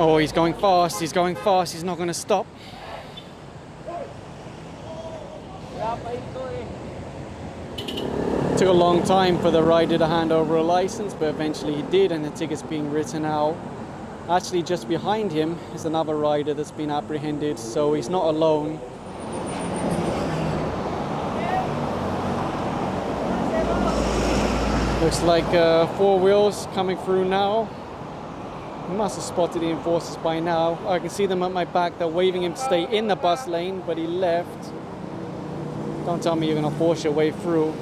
Oh, he's going fast, he's going fast, he's not going to stop. Took a long time for the rider to hand over a license, but eventually he did, and the ticket's being written out. Actually, just behind him is another rider that's been apprehended, so he's not alone. Looks like 4 wheels coming through now. He must have spotted the enforcers by now. I can see them at my back. They're waving him to stay in the bus lane, but he left. Don't tell me you're going to force your way through.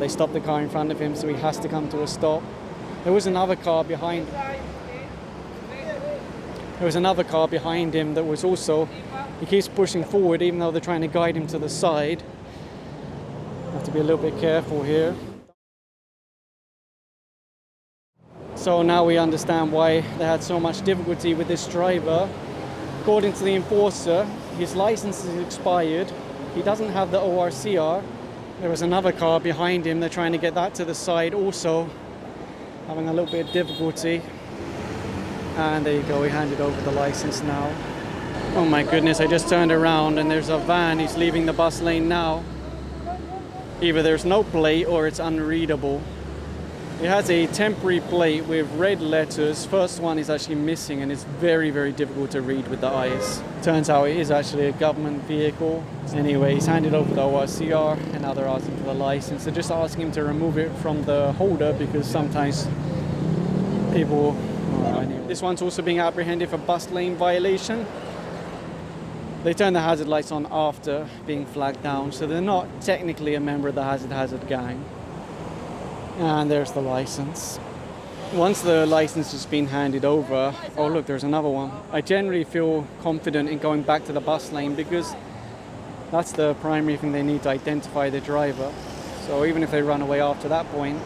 They stopped the car in front of him, so he has to come to a stop. There was another car behind. There was another car behind him that was also. He keeps pushing forward, even though they're trying to guide him to the side. Have to be a little bit careful here. So now we understand why they had so much difficulty with this driver. According to the enforcer, his license is expired. He doesn't have the ORCR. There was another car behind him. They're trying to get that to the side, also having a little bit of difficulty. And there you go, he handed over the license now. Oh my goodness, I just turned around and there's a van. He's leaving the bus lane now. Either there's no plate or it's unreadable. It has a temporary plate with red letters. First one is actually missing and it's very, very difficult to read with the eyes. Turns out it is actually a government vehicle. Anyway, he's handed over the ORCR and now they're asking for the license. They're just asking him to remove it from the holder because sometimes people... anyway. This one's also being apprehended for bus lane violation. They turn the hazard lights on after being flagged down, so they're not technically a member of the hazard gang. And there's the license. Once the license has been handed over, oh look, there's another one. I generally feel confident in going back to the bus lane because that's the primary thing they need to identify the driver. So even if they run away after that point,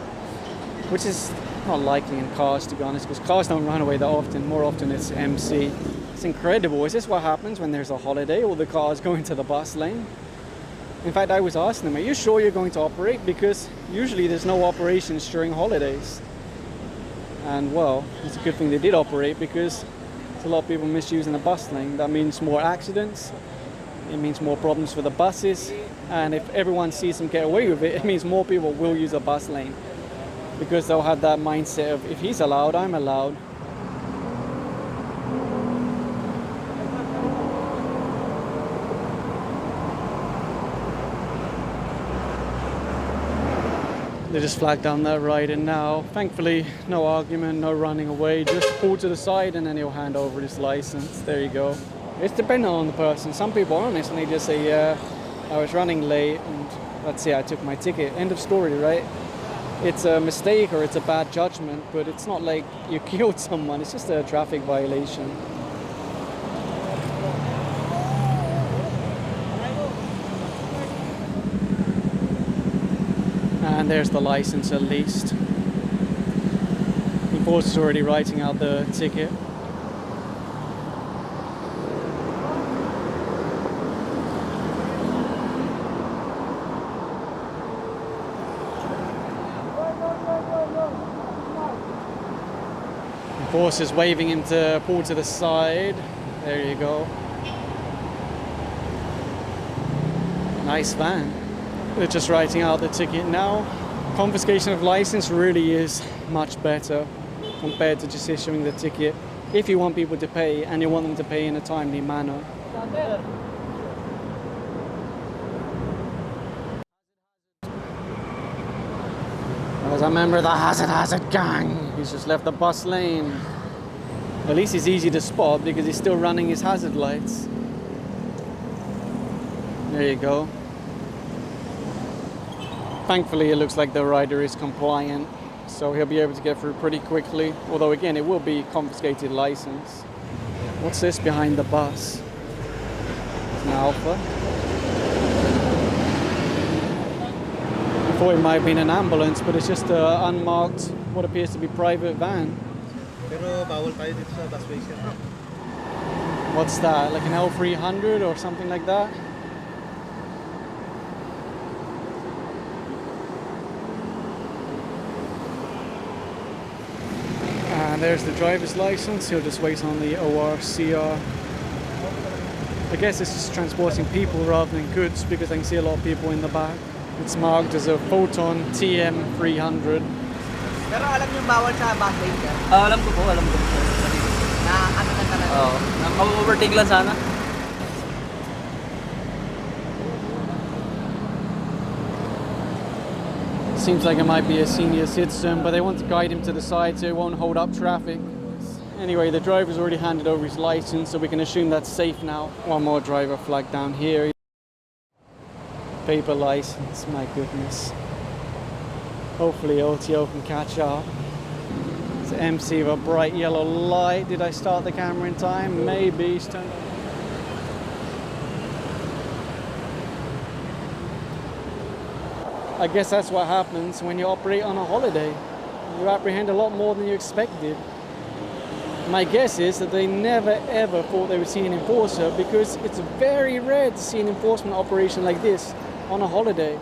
which is not likely in cars, to be honest, because cars don't run away that often. More often it's MC. It's incredible. Is this what happens when there's a holiday? All the cars go into the bus lane? In fact, I was asking them, are you sure you're going to operate? Because usually there's no operations during holidays. And well, it's a good thing they did operate because there's a lot of people misusing the bus lane. That means more accidents. It means more problems for the buses. And if everyone sees them get away with it, it means more people will use the bus lane. Because they'll have that mindset of, if he's allowed, I'm allowed. They just flagged down that rider now. Thankfully, no argument, no running away. Just pull to the side and then he'll hand over his license. There you go. It's dependent on the person. Some people are honest and they just say, yeah, I was running late and that's it, I took my ticket. End of story, right? It's a mistake or it's a bad judgment, but it's not like you killed someone. It's just a traffic violation. And there's the license at least. The enforcer's already writing out the ticket. The enforcer's waving him to pull to the side. There you go. Nice van. They're just writing out the ticket now. Confiscation of license really is much better compared to just issuing the ticket if you want people to pay and you want them to pay in a timely manner. As a member of the hazard gang, he's just left the bus lane. At least he's easy to spot because he's still running his hazard lights. There you go. Thankfully, it looks like the rider is compliant, so he'll be able to get through pretty quickly. Although, again, it will be confiscated license. What's this behind the bus? It's an Alpha. I thought it might have been an ambulance, but it's just an unmarked, what appears to be private van. What's that? Like an L300 or something like that? And there's the driver's license. He'll just wait on the ORCR. I guess it's just transporting people rather than goods because I can see a lot of people in the back. It's marked as a Photon TM300. Pero alam niyo bawal sa busway sir? Alam ko po, alam ko po. Na ano na talaga? Oo, mag-overtake lang sana. Seems like it might be a senior citizen, but they want to guide him to the side so he won't hold up traffic. Anyway, the driver's already handed over his license, so we can assume that's safe now. One more driver flag down here. Paper license, my goodness. Hopefully OTO can catch up. It's MC with a bright yellow light. Did I start the camera in time? Maybe. I guess that's what happens when you operate on a holiday. You apprehend a lot more than you expected. My guess is that they never ever thought they would see an enforcer because it's very rare to see an enforcement operation like this on a holiday.